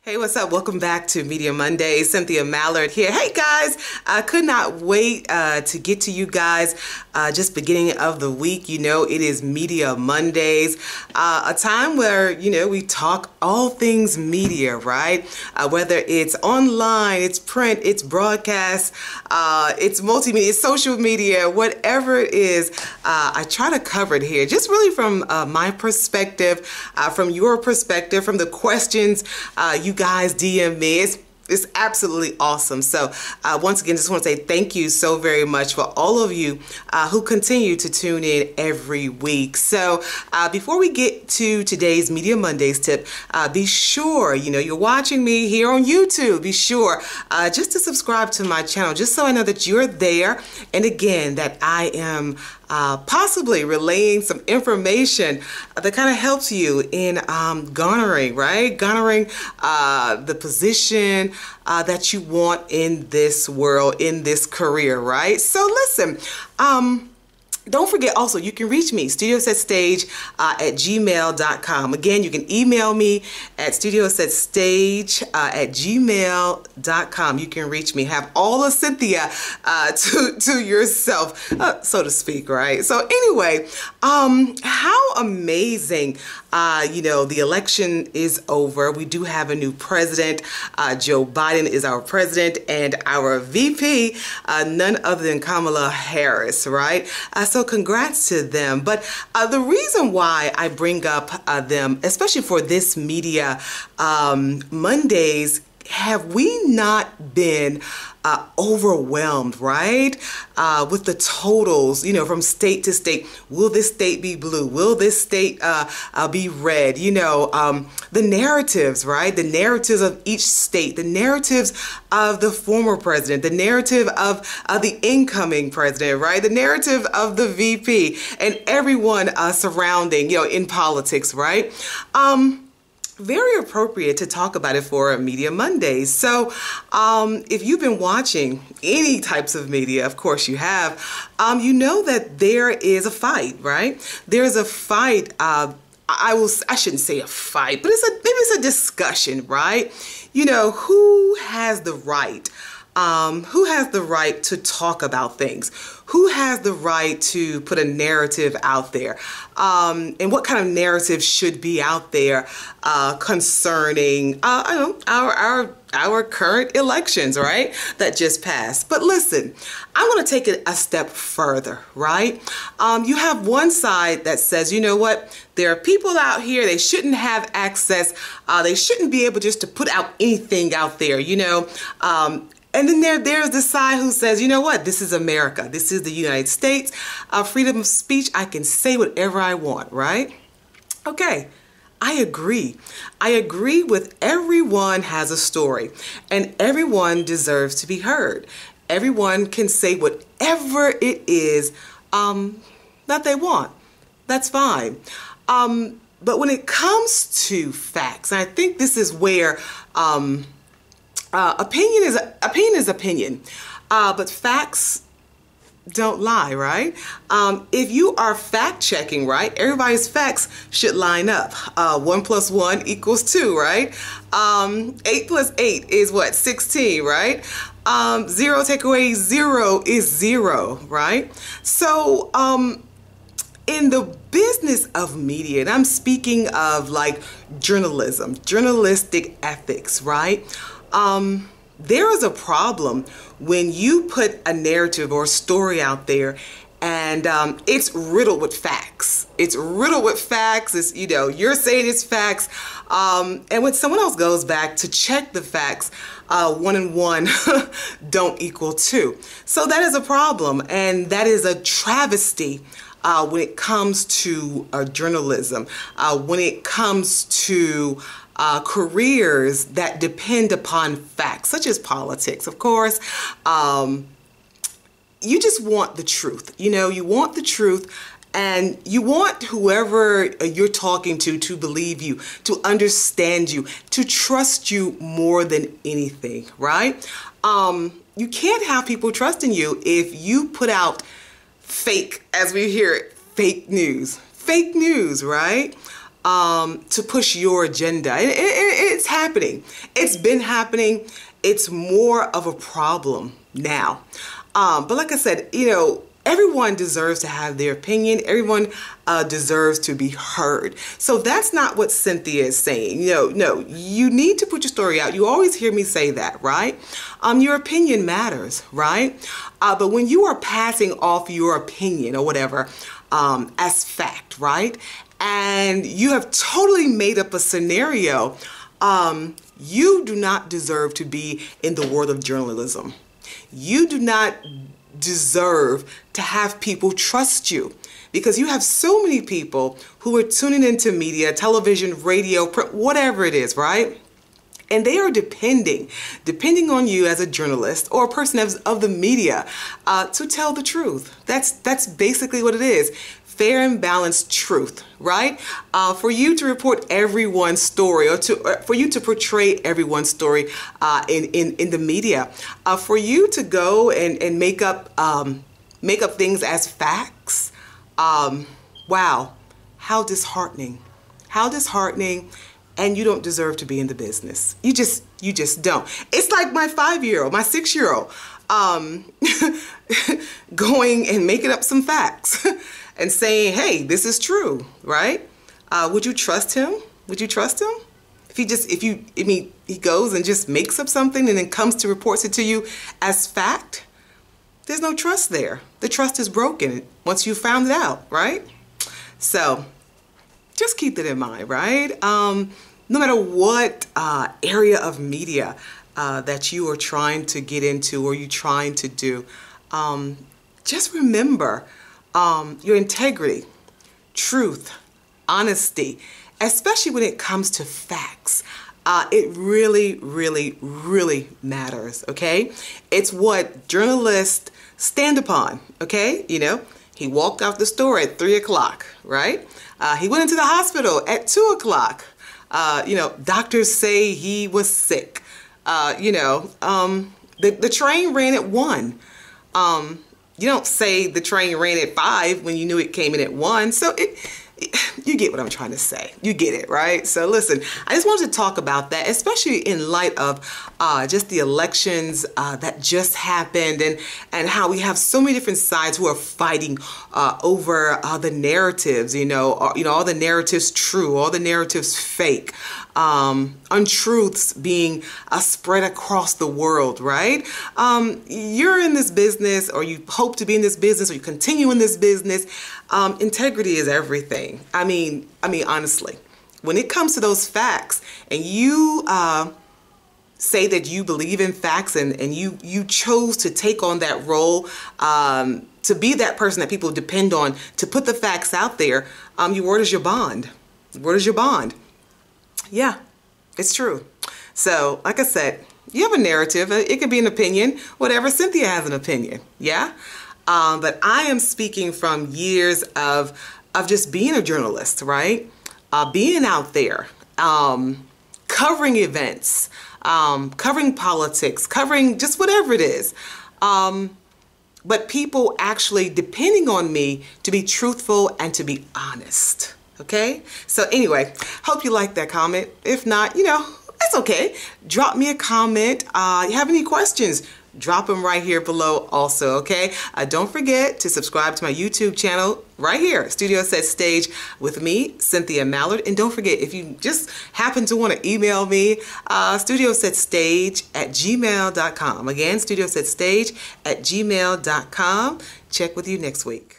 Hey, what's up? Welcome back to Media Mondays. Cynthia Mallard here. Hey guys, I could not wait to get to you guys just beginning of the week. You know, it is Media Mondays, a time where, you know, we talk all things media, right? Whether it's online, it's print, it's broadcast, it's multimedia, it's social media, whatever it is, I try to cover it here, just really from my perspective, from your perspective, from the questions you guys DM me. It's absolutely awesome. So once again, just want to say thank you so very much for all of you who continue to tune in every week. So before we get to today's Media Mondays tip, be sure, you know, you're watching me here on YouTube, be sure just to subscribe to my channel, just so I know that you're there. And again, that I am possibly relaying some information that kind of helps you in garnering, right? Garnering the position that you want in this world, in this career, right? So listen, don't forget also, you can reach me, Studiosetstage at gmail.com. Again, you can email me at Studiosetstage at gmail.com. You can reach me. Have all of Cynthia to yourself, so to speak, right? So anyway, how amazing, you know, the election is over. We do have a new president. Joe Biden is our president, and our VP, none other than Kamala Harris, right? So congrats to them. But the reason why I bring up them, especially for this Media Mondays, have we not been overwhelmed, right? With the totals, you know, from state to state. Will this state be blue? Will this state be red? You know, the narratives, right? The narratives of each state, the narratives of the former president, the narrative of the incoming president, right? The narrative of the VP and everyone surrounding, you know, in politics, right? Very appropriate to talk about it for Media Mondays. So if you've been watching any types of media, of course you have, you know that there is a fight, right? There's a fight. I shouldn't say a fight, but maybe it's a discussion, right? You know, who has the right? Who has the right to talk about things? Who has the right to put a narrative out there? And what kind of narrative should be out there concerning I don't know, our current elections, right? That just passed. But listen, I want to take it a step further, right? You have one side that says, you know what? There are people out here, they shouldn't have access. They shouldn't be able just to put out anything out there, you know? And then there's the side who says, you know what, this is America. This is the United States. Freedom of speech, I can say whatever I want, right? Okay, I agree. I agree with everyone has a story, and everyone deserves to be heard. Everyone can say whatever it is that they want. That's fine. But when it comes to facts, and I think this is where opinion is opinion, but facts don't lie, right? If you are fact checking, right, everybody's facts should line up. 1 + 1 = 2, right? 8 + 8 is what? 16, right? 0 take away 0 is 0, right? So in the business of media, and I'm speaking of like journalism, journalistic ethics, right? There is a problem when you put a narrative or a story out there and it's riddled with facts. It's riddled with facts. It's, you know, you're saying it's facts. And when someone else goes back to check the facts, 1 and 1 don't equal 2. So that is a problem, and that is a travesty when it comes to journalism, when it comes to careers that depend upon facts, such as politics, of course. You just want the truth. You know, you want the truth, and you want whoever you're talking to believe you, to understand you, to trust you more than anything, right? You can't have people trusting you if you put out fake, as we hear it, fake news, right? to push your agenda. It's happening. It's been happening. It's more of a problem now. But like I said, you know, everyone deserves to have their opinion. Everyone deserves to be heard. So that's not what Cynthia is saying. No, you need to put your story out. You always hear me say that, right? Your opinion matters, right? But when you are passing off your opinion or whatever as fact, right? And you have totally made up a scenario, you do not deserve to be in the world of journalism. You do not deserve to have people trust you, because you have so many people who are tuning into media, television, radio, print, whatever it is, right? And they are depending on you as a journalist or a person of the media to tell the truth. That's basically what it is. Fair and balanced truth, right? For you to report everyone's story, or for you to portray everyone's story in the media, for you to go and make up things as facts. Wow, how disheartening! How disheartening! And you don't deserve to be in the business. You just don't. It's like my 5-year-old, my 6-year-old, going and making up some facts. And saying, hey, this is true, right? Would you trust him? Would you trust him? He goes and just makes up something and then comes to reports it to you as fact, there's no trust there. The trust is broken once you found it out, right? So just keep that in mind, right? No matter what area of media that you are trying to get into or you're trying to do, just remember, your integrity, truth, honesty, especially when it comes to facts. It really, really, really matters, okay? It's what journalists stand upon, okay? You know, he walked out the store at 3 o'clock, right? He went into the hospital at 2 o'clock. You know, doctors say he was sick. The train ran at 1. You don't say the train ran at 5 when you knew it came in at 1. So you get what I'm trying to say. You get it, right? So listen, I just wanted to talk about that, especially in light of just the elections that just happened, and how we have so many different sides who are fighting over the narratives, all the narratives true, all the narratives fake. Untruths being spread across the world, right? You're in this business, or you hope to be in this business, or you continue in this business. Integrity is everything. I mean, honestly, when it comes to those facts, and you say that you believe in facts, and you chose to take on that role, to be that person that people depend on to put the facts out there, your word is your bond. Word is your bond. Yeah, it's true. So, like I said, you have a narrative. It could be an opinion, whatever. Cynthia has an opinion, yeah? But I am speaking from years of just being a journalist, right? Being out there, covering events, covering politics, covering just whatever it is. But people actually depending on me to be truthful and to be honest. Okay, so anyway, hope you like that comment. If not, it's okay. Drop me a comment. You have any questions? Drop them right here below also, okay? Don't forget to subscribe to my YouTube channel right here, Studiosetstage with me, Cynthia Mallard. And don't forget, if you just happen to want to email me, Studiosetstage@gmail.com. Again, Studiosetstage@gmail.com. Check with you next week.